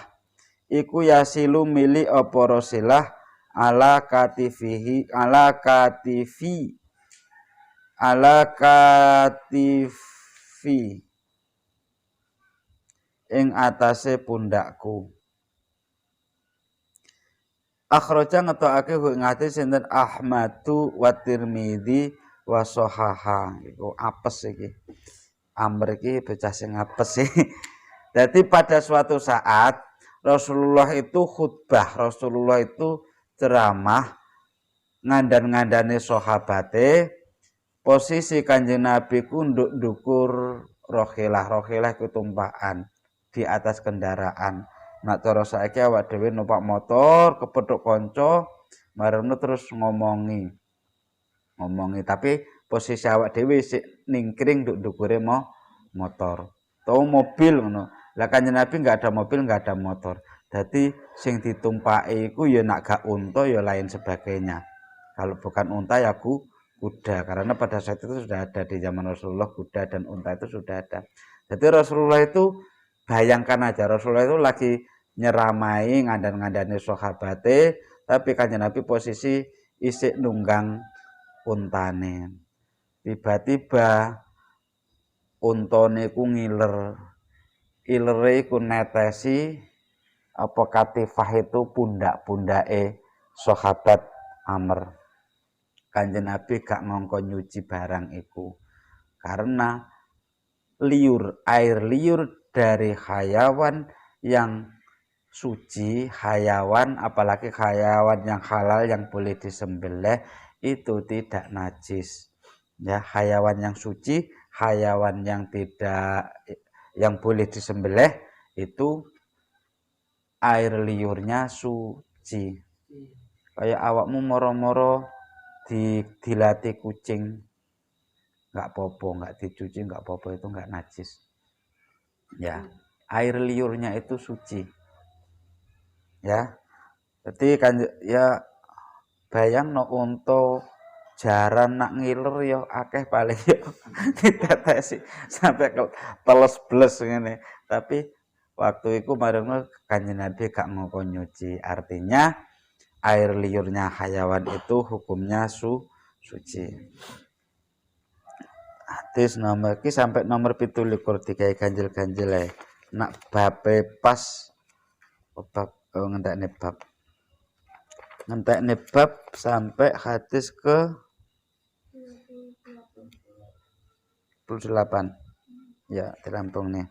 iku yasilu mili apa rasilah ala katifi ing atase pundakku. Akhraja ngetokake ing hadis sinten Ahmadu wa Tirmidzi wa sahaha. Iku apes iki. Amr iki bocah sing apes sih. Jadi pada suatu saat Rasulullah itu khutbah, Rasulullah itu ceramah ngandan-ngandane sahabate, posisi Kanjeng Nabi ku ndukur rohilah iku tumpakan di atas kendaraan. Nak cara saiki awak dhewe numpak motor kepethuk kanca marene terus ngomongi tapi posisi awak dhewe sik ningkring nduk-ndukure motor atau mobil ngono. Lah Kanjeng Nabi enggak ada mobil, enggak ada motor. Dadi sing ditumpaki iku ya nak gak unta ya lain sebagainya. Kalau bukan unta ya kuda karena pada saat itu sudah ada di zaman Rasulullah kuda dan unta itu sudah ada. Jadi Rasulullah itu bayangkan aja Rasulullah itu lagi nyeramai ngandan-ngandane sahabate tapi Kanjeng Nabi posisi isik nunggang untane. Tiba-tiba untane ku ngiler. Ilere iku netesi apa katifah itu pundak-pundake sahabat Amr. Kanjeng Nabi gak ngongkon nyuci barang iku karena air liur dari hayawan yang suci, hayawan apalagi hayawan yang halal yang boleh disembelih itu tidak najis. Ya, hayawan yang suci, hayawan yang tidak yang boleh disembelih itu air liurnya suci. Kayak awakmu moro-moro dilatih kucing nggak popo, nggak dicuci nggak popo, itu nggak najis ya, air liurnya itu suci ya. Jadi kan ya bayang no unta jaran nak ngiler yo akeh paling yo ditetesi sampai teles bles ngene. Tapi waktu itu marang Kanjeng Nabi gak ngoko nyuci. Artinya air liurnya hayawan itu hukumnya suci. Hadis nomor ki sampai nomor 17 digawe ganjil-ganjil ae. Nak bape pas bab ngentekne bab sampai hadis ke 28. Ya, dirampung nih.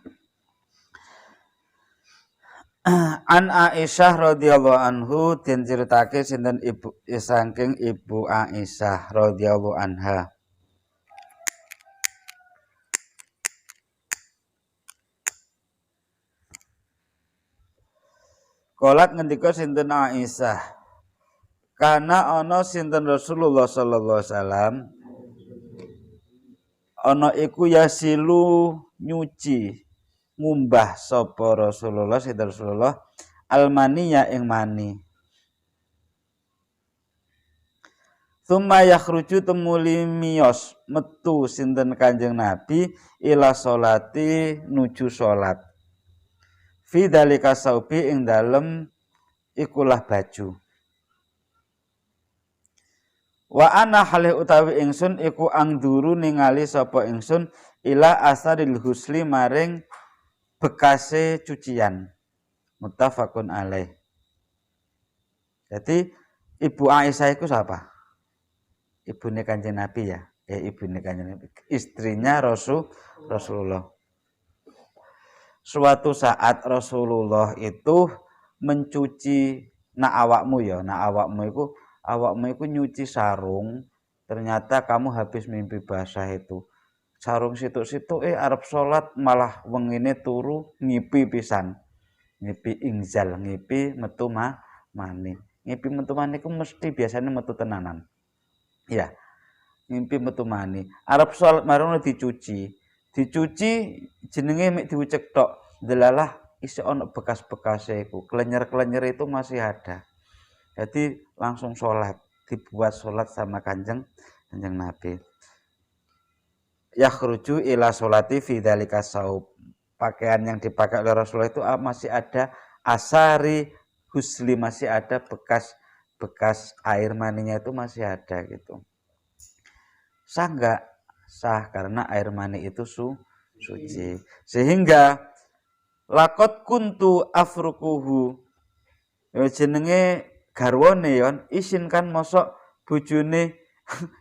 An Aisyah radhiyallahu anhu den ceritake sinten ibu saking Ibu Aisyah radhiyallahu anha. Kolat ngendika sinten Aisyah. Kana ana sinten Rasulullah sallallahu alaihi wasallam ana iku yasilu nyuci ngumbah sapa Rasulullah sinten Rasulullah almaniya ing mani. Tsumma yakhruju temuli miyos metu sinten Kanjeng Nabi ila sholati nuju salat. Fi dzalika saubi ing dalem ikulah baju. Wa ana halih utawi ingsun iku angduru ningali sapa ingsun ila asaril husli maring bekase cucian. Muttafaqun alaih. Jadi Ibu Aisyah itu siapa? Ibune Kanjeng Nabi ya. Ibune Kanjeng Nabi. Istrinya Rasulullah. Suatu saat Rasulullah itu mencuci awakmu iku nyuci sarung. Ternyata kamu habis mimpi basah itu. Sarung situ-situ arep salat malah wengine turu ngipi pisan. Ngipi ingzal, ngipi metu mani. Ngipi metu mani ku mesti biasanya metu tenanan. Ya. Ngipi metu mani. Arep salat marang dicuci. Dicuci jenenge mek diucek tok. Delalah isi ono bekas-bekase iku. Klenyer-klenyer itu masih ada. Jadi langsung salat, dibuat salat sama Kanjeng Nabi. Yakhruju ila sholati fi dzalika saub. Pakaian yang dipakai oleh Rasulullah itu masih ada asari husli, masih ada bekas air maninya itu masih ada gitu. Sah enggak? Sah karena air mani itu suci. Sehingga lakot kuntu afrukuhu. Ya jenenge garwane yon isin kan mosok bojone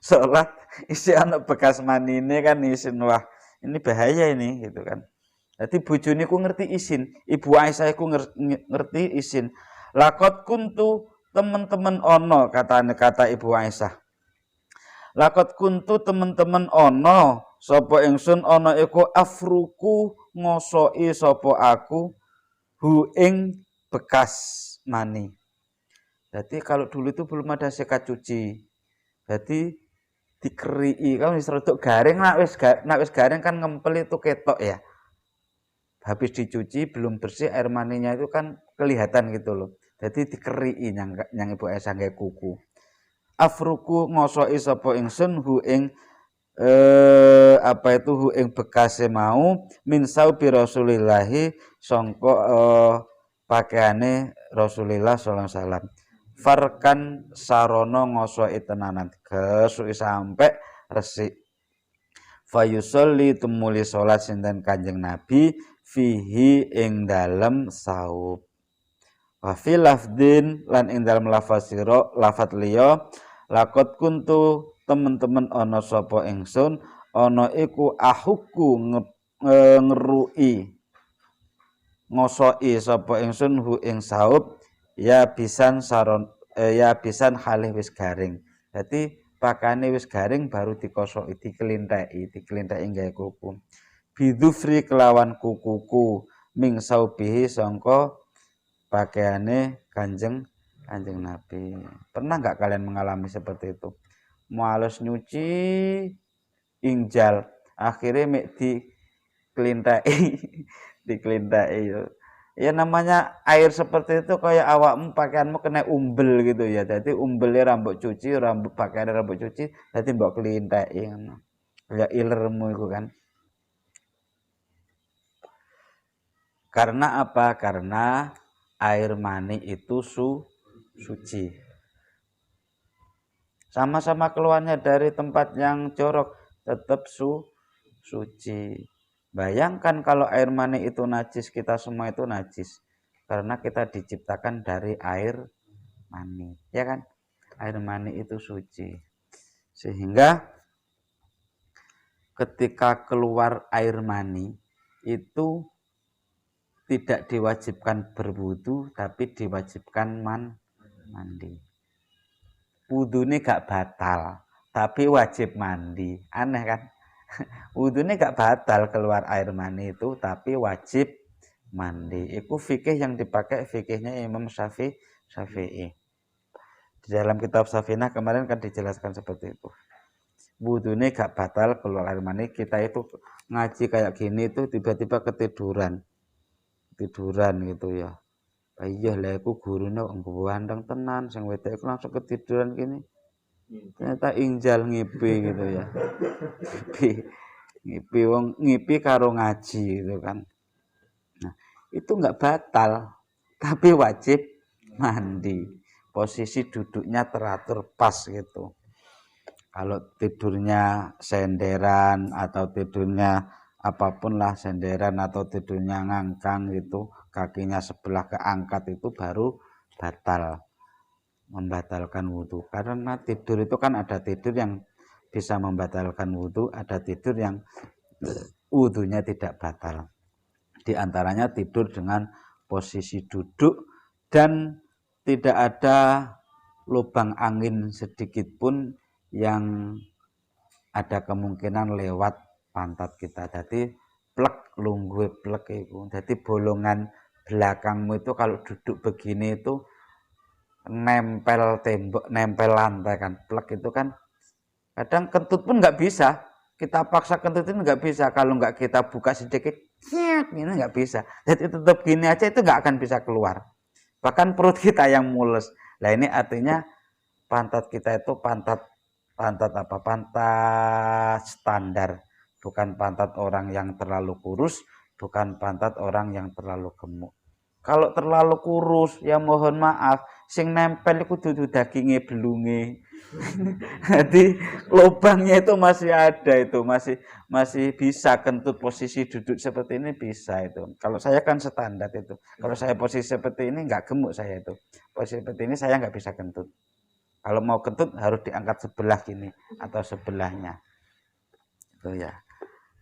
salat isi anak bekas manine kan isin, wah ini bahaya ini gitu kan. Jadi bojone ku ngerti isin, Ibu Aisyah ku ngerti isin. Lakot kuntu teman-teman ono kata Ibu Aisyah. Lakot kuntu teman-teman ono sapa ingsun ono iku afruku ngosoki sapa aku hu ing bekas mani. Jadi kalau dulu itu belum ada sikat cuci. Jadi dikerii, kalau diserodok garing, nak wis garing kan ngempel itu ketok ya. Habis dicuci belum bersih air maninya itu kan kelihatan gitu loh. Jadi dikerii yang Ibu Aisyah nggae kuku. Afruku ngosoki sapa ingsun hu ing hu ing bekase mau min saubi Rasulillahi sangka pakaiane Rasulullah sallallahu alaihi wasallam. Farkan sarono ngosoki tenanan kesuki sampai resik. Fayusolli tumuli salat sinten Kanjeng Nabi fihi ing dalem saub. Wa fi lafdin lan ing dalem lafaz liya lakot kuntu temen-temen ana sapa ingsun ana iku ahuku ngerui ngosoki sapa ingsun hu ing saub ya bisan halih wis garing. Jadi pakane wis garing baru dikosoki, dikelintheki nggae kuku. Bidufri kelawan kukuku ming saubihi sangka pakaiane Kanjeng Nabi. Pernah enggak kalian mengalami seperti itu? Males nyuci ingjal, akhirnya mek dikelintheki Ya namanya air seperti itu kayak awakmu pakaianmu kena umbel gitu ya. Jadi umbelnya rambut cuci, rambut pakaian rambut cuci, jadi mbok kelinteki ngono. Ya ilermu itu kan. Karena apa? Karena air mani itu suci. Sama-sama keluarnya dari tempat yang jorok, tetap suci. Bayangkan kalau air mani itu najis, kita semua itu najis. Karena kita diciptakan dari air mani, ya kan? Air mani itu suci. Sehingga ketika keluar air mani itu tidak diwajibkan berwudu, tapi diwajibkan mandi. Wudu ini gak batal, tapi wajib mandi. Aneh kan? Wudu ini gak batal keluar air mani itu, tapi wajib mandi. Itu fikih yang dipakai fikihnya Imam Syafi'i. Di dalam kitab Safinah kemarin kan dijelaskan seperti itu. Wudu ini gak batal keluar air mani. Kita itu ngaji kayak gini itu tiba-tiba ketiduran gitu ya. Iya lah aku gurune gandeng tenan sing wedok iku langsung ketiduran gini. Ternyata injal ngipi gitu ya. Ngipi wong ngipi karo ngaji gitu kan. Nah, itu enggak batal, tapi wajib mandi. Posisi duduknya teratur pas gitu. Kalau tidurnya senderan atau tidurnya apapun lah, senderan atau tidurnya ngangkang gitu, kakinya sebelah keangkat, itu baru batal, membatalkan wudhu. Karena tidur itu kan ada tidur yang bisa membatalkan wudhu, ada tidur yang wudhunya tidak batal. Di antaranya tidur dengan posisi duduk dan tidak ada lubang angin sedikit pun yang ada kemungkinan lewat pantat kita. Jadi plek lungguhe plek itu. Jadi bolongan belakangmu itu kalau duduk begini itu nempel tembok, nempel lantai kan. Plek itu kan kadang kentut pun nggak bisa. Kita paksa kentutin nggak bisa. Kalau nggak kita buka sedikit, ini nggak bisa. Jadi tetap gini aja itu nggak akan bisa keluar. Bahkan perut kita yang mules. Nah ini artinya pantat kita itu pantat apa? Pantat standar, bukan pantat orang yang terlalu kurus, bukan pantat orang yang terlalu gemuk. Kalau terlalu kurus, ya mohon maaf, sing nempel iku dudu daginge belunge. Jadi lubangnya itu masih ada, itu masih bisa kentut. Posisi duduk seperti ini bisa itu. Kalau saya kan standar itu. Kalau saya posisi seperti ini nggak gemuk saya itu. Posisi seperti ini saya nggak bisa kentut. Kalau mau kentut harus diangkat sebelah gini atau sebelahnya. Itu ya.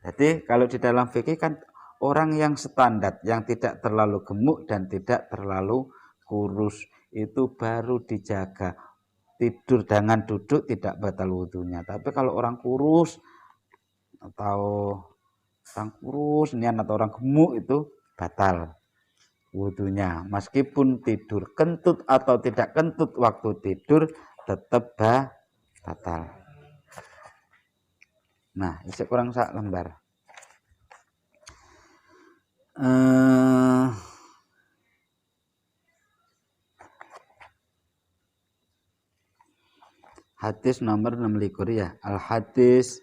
Jadi kalau di dalam fikih kan orang yang standar, yang tidak terlalu gemuk dan tidak terlalu kurus, itu baru dijaga. Tidur dengan duduk tidak batal wudhunya. Tapi kalau orang kurus atau orang gemuk itu batal wudhunya. Meskipun tidur kentut atau tidak kentut waktu tidur tetap batal. Nah, isi kurang sak lembar. Hadis nomor 26 ya. Al hadis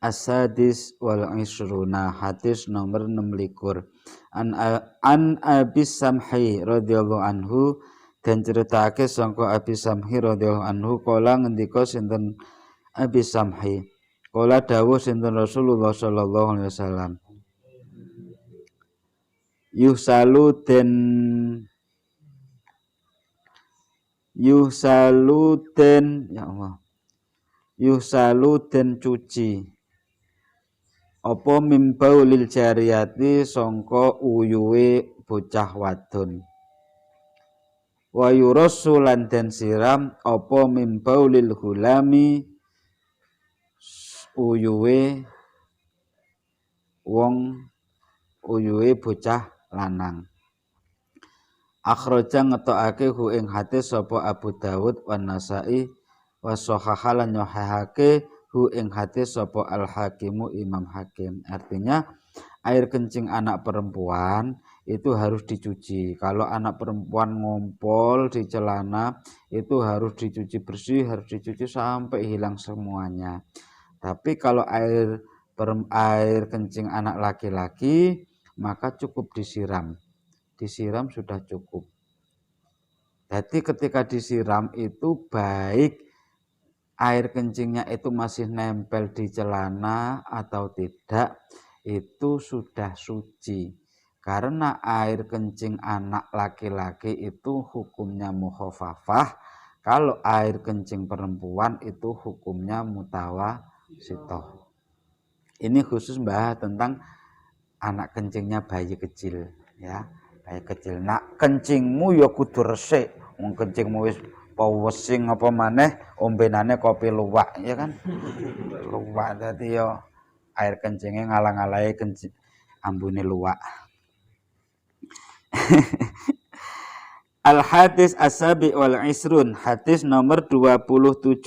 as-sadis wal isruna. Hadis nomor 26. An Abi Samhi radhiyallahu anhu, dan ceritake sangka Abi Samhi radhiyallahu anhu kala ngendika sinten Abi Samhi, kala dawuh sinten Rasulullah sallallahu alaihi wasallam, yuhsalu ya Allah, yuhsalu den cuci apa mimbau lil jariyati sangka uyuwe bocah wadon, wa yurassu lan den siram apa mimbau lil hulami uyuwe bocah lanang. Akhraja ngetokake hu ing hadis sapa Abu Dawud wan Nasa'i wa sahaha lan nyahihake hu ing hadis sapa Al Hakimu Imam Hakim. Artinya air kencing anak perempuan itu harus dicuci. Kalau anak perempuan ngompol di celana itu harus dicuci bersih, harus dicuci sampai hilang semuanya. Tapi kalau air kencing anak laki-laki maka cukup disiram. Disiram sudah cukup. Jadi ketika disiram itu baik air kencingnya itu masih nempel di celana atau tidak, itu sudah suci. Karena air kencing anak laki-laki itu hukumnya mukhafafah, kalau air kencing perempuan itu hukumnya mutawasithah. Ini khusus bahas tentang anak kencingnya bayi kecil, ya. Bayi kecil. Nak kencingmu ya kudu resik. Wong kencingmu wis wesing apa maneh ombenane kopi luwak, ya kan? Luwak dadi ya air kencingnya ngalang-alangi kencing ambune luwak. Al-hadis as-sabi wal isrun, hadis nomor 27.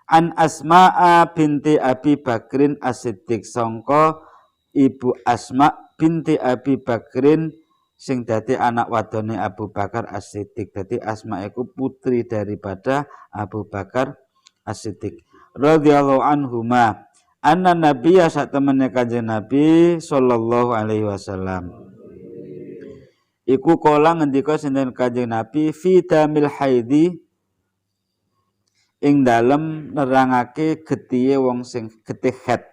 An Asma'a binti Abi Bakrin As-Siddiq, sangka Ibu Asma binti Abi Bakrin sing dadi anak wadone Abu Bakar As-Siddiq. Dadi Asma iku putri daripada Abu Bakar As-Siddiq radhiyallahu anhuma. Anna nabiyya sak temene Kanjeng Nabi sallallahu alaihi wasallam iku kala ngendika sinten Kanjeng Nabi fi damil haidi ing dalem nerangake getihe wong sing getih head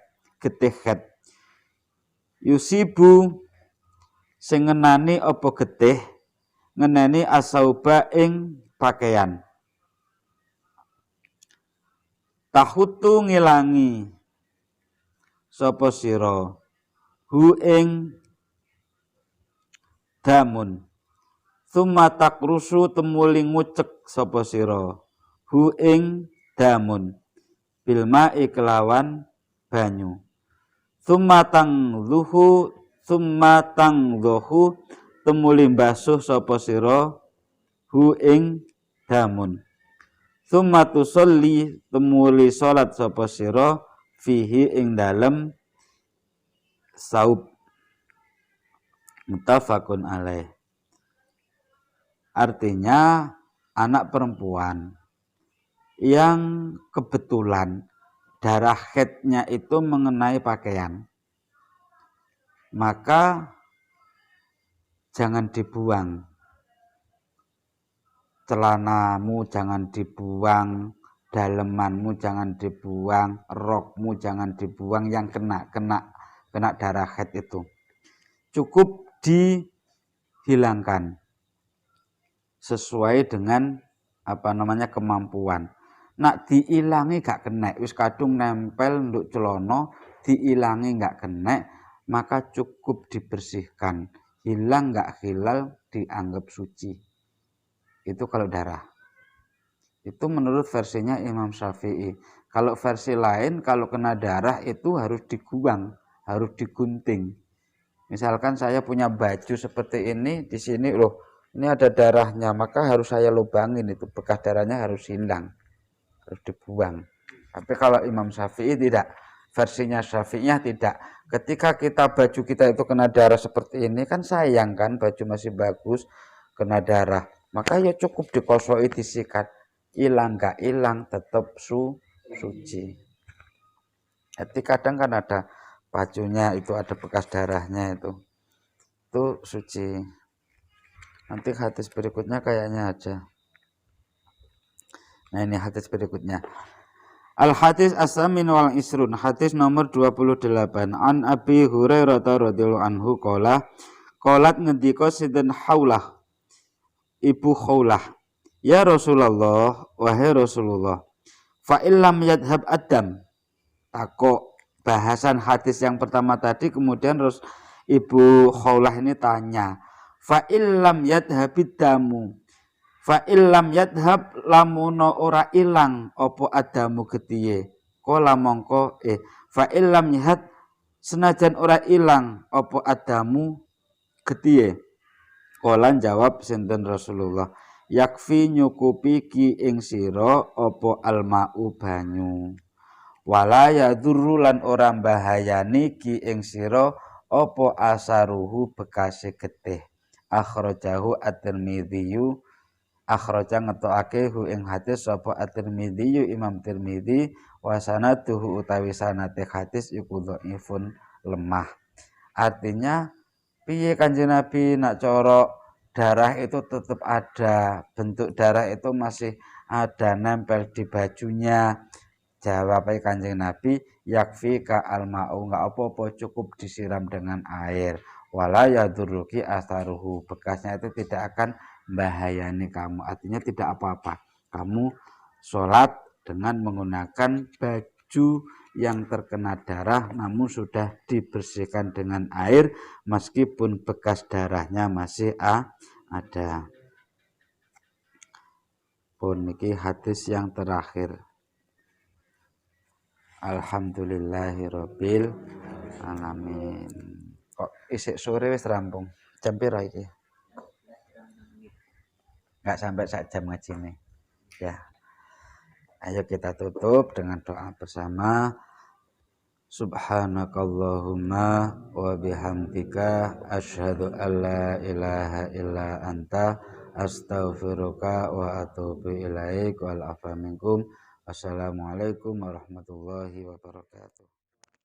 yusibu sing ngenani apa getih ngeneni asauba ing pakaian tahutu ngilangi sapa sira hu ing damun summa takrusu temuli ngucek sapa sira hu ing damun bil ma'i kelawan banyu summa tangzuhu temuli basuh sapa sira hu ing damun summa tusolli temuli salat sapa sira fihi ing dalem saub. Muttafaqun alaih. Artinya anak perempuan yang kebetulan darah haidnya itu mengenai pakaian, maka jangan dibuang. Celanamu jangan dibuang, dalemanmu jangan dibuang, rokmu jangan dibuang yang kena darah haid itu. Cukup dihilangkan sesuai dengan kemampuan. Nak diilangi gak kena, wis kadung nempel nduk celana, diilangi gak kena, maka cukup dibersihkan. Hilang gak hilal dianggap suci. Itu kalau darah. Itu menurut versinya Imam Syafi'i. Kalau versi lain, kalau kena darah itu harus dibuang, harus digunting. Misalkan saya punya baju seperti ini, di sini loh, ini ada darahnya, maka harus saya lubangin, itu bekas darahnya harus hilang, harus dibuang. Tapi kalau Imam Syafi'i tidak, versinya Syafi'iyah tidak. Ketika baju kita itu kena darah seperti ini, kan sayang kan, baju masih bagus, kena darah. Maka ya cukup dikosoi, disikat. Hilang gak hilang, tetap suci. Jadi kadang kan ada bajunya itu ada bekas darahnya itu suci. Nanti hadis berikutnya kayaknya aja. Nah ini hadis berikutnya. Al-hadis as-samin wal isrun, hadis nomor 28. An Abi Hurairah radhiyallahu anhu qalat ngendika sinten Haulah Ibu Khaulah, ya Rasulullah, wahai Rasulullah, fa illam yadhhab adam. Takok bahasan hadis yang pertama tadi, kemudian Ibu Khaulah ini tanya, fa illam yadhabid damu, fa illam yadhab lamuno ora ilang opo adamu getiye, kola mongko fa illam yadhab senajan ora ilang opo adamu getiye, kola jawab sinten Rasulullah, yakfi nyukupi ki ing sira opo alma'u banyu, wala yadurru lan ora bahayani ki ing sira apa asaruhu bekase getih. akhrajahu at-Tirmidzi akhraja ngetokake hu ing hadis sapa at-Tirmidzi Imam Tirmidzi wa sanaduhu utawi sanate hadis iku dhaifun lemah. Artinya piye Kanjeng Nabi nak cara darah itu tetap ada, bentuk darah itu masih ada nempel di bajunya. Jawab Kanjeng Nabi, yakfi ka alma'u, enggak apa-apa, cukup disiram dengan air. Wala yadurruki asaruhu, bekasnya itu tidak akan bahayani kamu. Artinya tidak apa-apa. Kamu sholat dengan menggunakan baju yang terkena darah namun sudah dibersihkan dengan air meskipun bekas darahnya masih ada. Pun niki hadis yang terakhir. Alhamdulillahirabbil alamin. Kok isik sore wis rampung? Jam pira iki? Enggak sampai sak jam ngajine. Ya. Ayo kita tutup dengan doa bersama. Subhanakallahumma wa bihamdika asyhadu an la ilaha illa anta astaghfiruka wa atubu ilaik wal afa minkum. Wassalamualaikum warahmatullahi wabarakatuh.